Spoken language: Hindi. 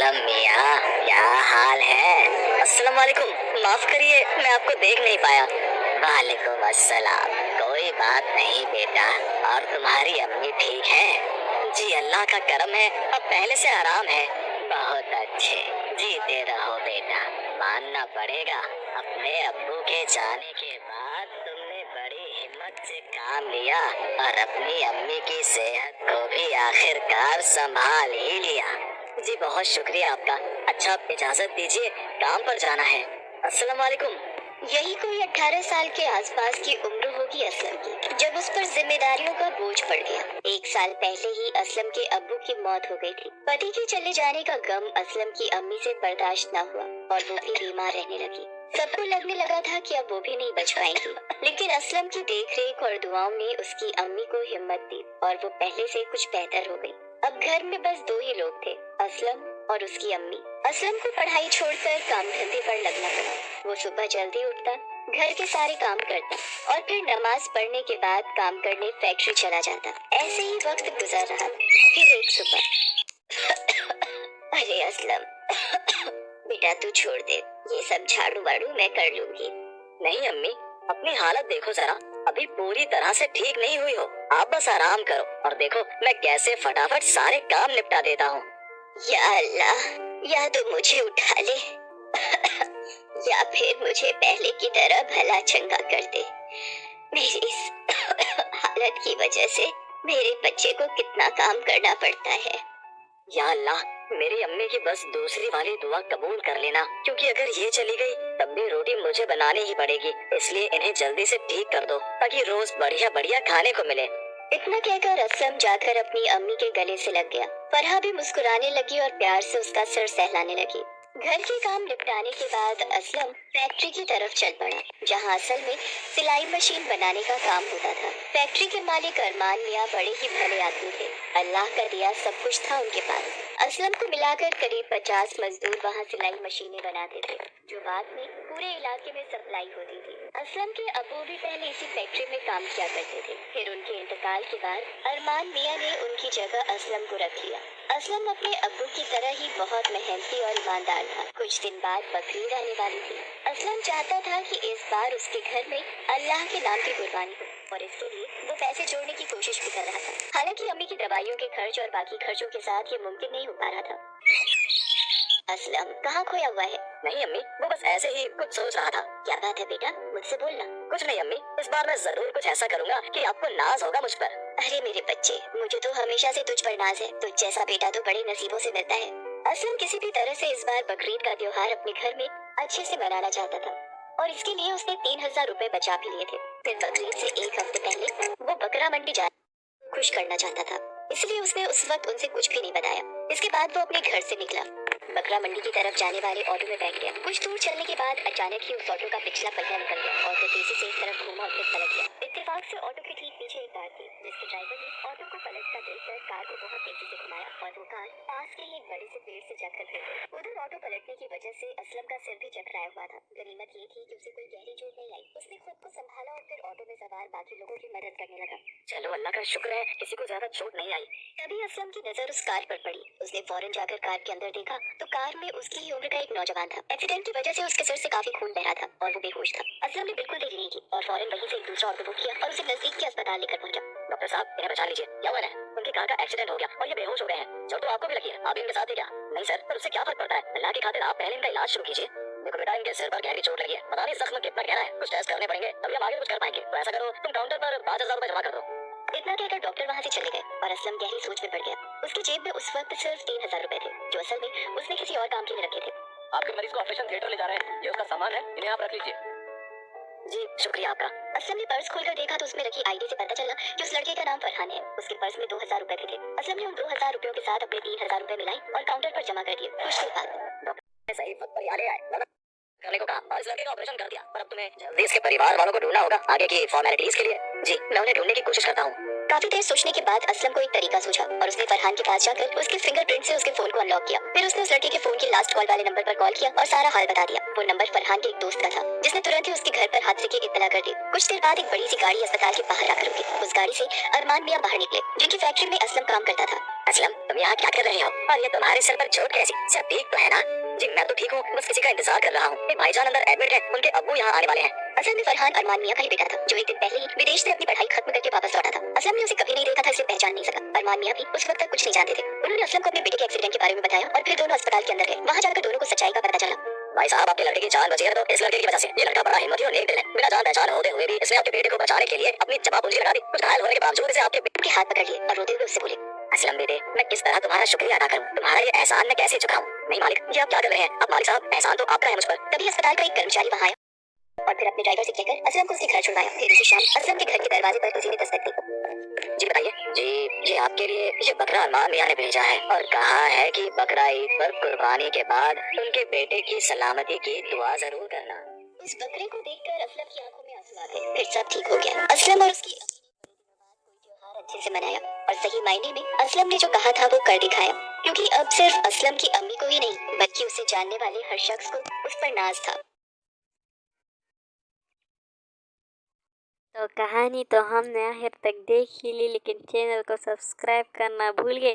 असलम मियाँ, क्या हाल है? अस्सलाम वालेकुम। माफ करिए, मैं आपको देख नहीं पाया। वालेकुम अस्सलाम। कोई बात नहीं बेटा। और तुम्हारी अम्मी ठीक है? जी अल्लाह का करम है, अब पहले से आराम है। बहुत अच्छे, जीते रहो बेटा। मानना पड़ेगा, अपने अब्बू के जाने के बाद तुमने बड़ी हिम्मत से काम लिया और अपनी अम्मी की सेहत को भी आखिरकार संभाल ही लिया। जी बहुत शुक्रिया आपका। अच्छा आप इजाजत दीजिए, काम पर जाना है। अस्सलाम वालेकुम। यही कोई 18 साल के आसपास की उम्र होगी असलम की, जब उस पर जिम्मेदारियों का बोझ पड़ गया। 1 साल पहले ही असलम के अब्बू की मौत हो गई थी। पति के चले जाने का गम असलम की अम्मी से बर्दाश्त न हुआ और वो भी बीमार रहने लगी। सबको लगने लगा था कि अब वो भी नहीं बच पाएंगी, लेकिन असलम की देखरेख और दुआओं ने उसकी अम्मी को हिम्मत दी और वो पहले से कुछ बेहतर हो गई। अब घर में बस 2 ही लोग थे, असलम और उसकी अम्मी। असलम को पढ़ाई छोड़कर काम धंधे पर लगना पड़ा। वो सुबह जल्दी उठता, घर के सारे काम करता और फिर नमाज पढ़ने के बाद काम करने फैक्ट्री चला जाता। ऐसे ही वक्त गुजर रहा। फिर एक सुबह अरे असलम बेटा तू छोड़ दे, ये सब झाड़ू वाड़ू मैं कर लूंगी। नहीं अम्मी, अपनी हालत देखो जरा, अभी पूरी तरह से ठीक नहीं हुई हो। आप बस आराम करो और देखो मैं कैसे फटाफट सारे काम निपटा देता हूँ। या अल्लाह, या तो मुझे उठा ले या फिर मुझे पहले की तरह भला चंगा कर दे। मेरी इस हालत की वजह से मेरे बच्चे को कितना काम करना पड़ता है। या अल्लाह, मेरी अम्मी की बस दूसरी वाली दुआ कबूल कर लेना, क्योंकि अगर ये चली गई तब भी रोटी मुझे बनानी ही पड़ेगी। इसलिए इन्हें जल्दी से ठीक कर दो ताकि रोज बढ़िया बढ़िया खाने को मिले। इतना कहकर असलम जाकर अपनी अम्मी के गले से लग गया। फरहा भी मुस्कुराने लगी और प्यार से उसका सिर सहलाने लगी। घर के काम निपटाने के बाद असलम फैक्ट्री की तरफ चल पड़ा, जहां असल में सिलाई मशीन बनाने का काम होता था। फैक्ट्री के मालिक अरमान मियाँ बड़े ही भले आदमी थे। अल्लाह का दिया सब कुछ था उनके पास। असलम को मिलाकर करीब 50 मजदूर वहाँ सिलाई मशीनें बनाते थे, जो बाद में पूरे इलाके में सप्लाई होती थी। असलम के अबू भी पहले इसी फैक्ट्री में काम किया करते थे। फिर उनके इंतकाल के बाद अरमान मियाँ ने उनकी जगह असलम को रख लिया। असलम अपने अब्बू की तरह ही बहुत मेहनती और ईमानदार था। कुछ दिन बाद बकरीद आने वाली थी। असलम चाहता था कि इस बार उसके घर में अल्लाह के नाम की कुर्बानी हो और इसके लिए वो पैसे जोड़ने की कोशिश भी कर रहा था। हालांकि अम्मी की दवाइयों के खर्च और बाकी खर्चों के साथ ये मुमकिन नहीं हो पा रहा था। असलम कहाँ खोया हुआ है? नहीं अम्मी, वो बस ऐसे ही कुछ सोच रहा था। क्या बात है बेटा, मुझसे बोलना। कुछ नहीं अम्मी, इस बार मैं जरूर कुछ ऐसा करूँगा कि आपको नाज होगा मुझ पर। अरे मेरे बच्चे, मुझे तो हमेशा से तुझ पर नाज है। तुझ जैसा बेटा तो बड़े नसीबों से मिलता है। असलम किसी भी तरह से इस बार बकरीद का त्योहार अपने घर में अच्छे से मनाना चाहता था और इसके लिए उसने 3000 रुपए बचा भी लिए थे। फिर बकरीद से 1 हफ्ते पहले वो बकरा मंडी जा खुश करना चाहता था, इसलिए उसने उस वक्त उनसे कुछ भी नहीं बताया। इसके बाद वो अपने घर से निकला, बकरा मंडी की तरफ जाने वाले ऑटो में बैठ गया। कुछ दूर चलने के बाद अचानक ही उस ऑटो का पिछला पहिया निकल गया। ऑटो तेजी से एक तरफ घूमा और फिर पलट गया। इत्तेफाक से ऑटो के ठीक पीछे एक कार थी, जिसके ड्राइवर ने ऑटो को पलटता देखकर कार को बहुत तेजी से घुमाया और वो कार पास के ही एक बड़े से पेड़ से जाकर गिर गई। उधर ऑटो पलटने की वजह से असलम का सिर भी चकराया हुआ था। गनीमत ये थी कि उसे कोई गहरी चोट नहीं आई। उसने खुद को संभाला और फिर ऑटो में सवार बाकी लोगों की मदद करने लगा। चलो अल्लाह का शुक्र है किसी को ज्यादा चोट नहीं आई। तभी असलम की नजर उस कार पर पड़ी। उसने फौरन जाकर कार के अंदर देखा तो कार में उसकी ही उम्र का एक नौजवान था। एक्सीडेंट की वजह से उसके सिर से काफी खून बह रहा था और वो बेहोश था। असलम ने बिल्कुल देरी नहीं की और फौरन वहीं से एक दूसरा ऑटो बुक किया और उसे नजदीक के अस्पताल लेकर पहुंचा। डॉक्टर साहब, इन्हें बचा लीजिए। क्या हुआ है? उनकी कार का एक्सीडेंट हो गया और ये बेहोश हो गए हैं। चोट तो आपको भी लगी है, आप भी इनके साथ ही क्या? नहीं सर, पर उससे क्या फर्क पड़ता है? अल्लाह की खातिर आप पहले इनका इलाज शुरू कीजिए। देखो बेटा, इनके सिर पर गहरी चोट लगी है, पता नहीं जख्म कितना गहरा है। कुछ टेस्ट करने पड़ेंगे तभी हम आगे कुछ कर पाएंगे। तो ऐसा करो, तुम काउंटर पर 5000 रुपए जमा कर दो। इतना कहकर डॉक्टर वहाँ से चले गए और असलम गहरी सोच में पड़ गया। उसकी जेब में उस वक्त सिर्फ 3000 रुपए थे, जो असल में उसने किसी और काम के लिए रखे थे। आपके मरीज को ऑपरेशन थिएटर ले जा रहे हैं, ये उसका सामान है, इन्हें आप रख लीजिए। जी शुक्रिया आपका। असलम ने पर्स खोलकर देखा तो उसमें रखी आईडी से पता चला कि उस लड़के का नाम फरहान है। उसके पर्स में 2000 रुपए भी थे। असलम ने उन 2000 रुपयों के साथ अपने 3000 रुपए मिलाई और काउंटर पर जमा कर दिए। कुछ देर बाद डॉक्टर सही वक्त पर याद आए। करने को कहा और इस लड़के का ऑपरेशन कर दिया। पर अब तुम्हें जल्दी इसके परिवार वालों को ढूंढना होगा आगे की फॉर्मेलिटीज के लिए। जी, मैं उन्हें ढूंढने की कोशिश करता हूँ। काफी देर सोचने के बाद असलम को एक तरीका सूझा और उसने फरहान के पास जाकर उसके फिंगरप्रिंट से उसके फोन को अनलॉक किया। फिर उसने उस लड़के के फोन के लास्ट कॉल वाले नंबर पर कॉल किया और सारा हाल बता दिया। वो नंबर फरहान के एक दोस्त का था जिसने तुरंत ही उसके घर पर हादसे की इत्तला कर दी। कुछ देर बाद एक बड़ी सी गाड़ी अस्पताल के बाहर आकर रुकी। उस गाड़ी से अरमान मियां बाहर निकले जिनकी फैक्ट्री में असलम काम करता था। असलम, तुम यहाँ क्या कर रहे हो और ये तुम्हारे सर पर चोट कैसी? सब ठीक तो है ना? जी, मैं तो ठीक हूँ, बस किसी का इंतजार कर रहा हूँ। भाईजान अंदर एडमिट है, उनके अब्बू यहाँ आने वाले हैं। असल में फरहान अरमान मियां का ही बेटा था जो एक दिन पहले ही विदेश से अपनी पढ़ाई खत्म करके वापस लौटा था। असलम ने उसे कभी नहीं देखा था इसलिए पहचान नहीं सका। अरमान मियां भी उस वक्त तक कुछ नहीं जानते थे। उन्होंने असलम को अपने बेटे के एक्सीडेंट के बारे में बताया और फिर दोनों अस्पताल के अंदर गए। वहाँ जाकर दोनों को सच्चाई का पता चला। भाई साहब, आपके लड़के की जान बची है तो इस लड़के की वजह से। ये लड़का बड़ा हिम्मती और नेक दिल है। बिना जान पहचान होते हुए भी इसने आपके बेटे को बचाने के लिए अपनी जमा पूंजी लगा दी। कुछ घायल होने के बावजूद इसे आपके के हाथ पकड़ लिए और रोते हुए उससे बोले, असलम बेटे, मैं किस तरह तुम्हारा शुक्रिया अदा करूं? तुम्हारा ये एहसान मैं कैसे चुकाऊं? नहीं मालिक, ये आप क्या कर रहे हैं? अब मालिक साहब, एहसान तो आपका है मुझ पर। तभी अस्पताल का एक कर्मचारी वहाँ आया और फिर अपने ड्राइवर से कहकर असलम को उसके घर छुड़वाया। फिर उसी शाम असलम के घर के दरवाजे पर किसी ने दस्तक दी। जी बताइए। जी, ये आपके लिए ये बकरा अरमान मियां ने भेजा है और कहा है कि बकरा ईद पर कुर्बानी के बाद उनके बेटे की सलामती की दुआ जरूर करना। उस बकरे को देखकर असलम की आंखों में आंसू आ गए। फिर सब ठीक हो गया। असलम और उसकी त्योहार अच्छे से मनाया और सही मायने में असलम ने जो कहा था वो कर दिखाया। क्योंकि अब सिर्फ असलम की अम्मी को ही नहीं बल्कि उसे जानने वाले हर शख्स को उस पर नाज था। तो कहानी तो हमने आखिर तक देख ही ली, लेकिन चैनल को सब्सक्राइब करना भूल गए।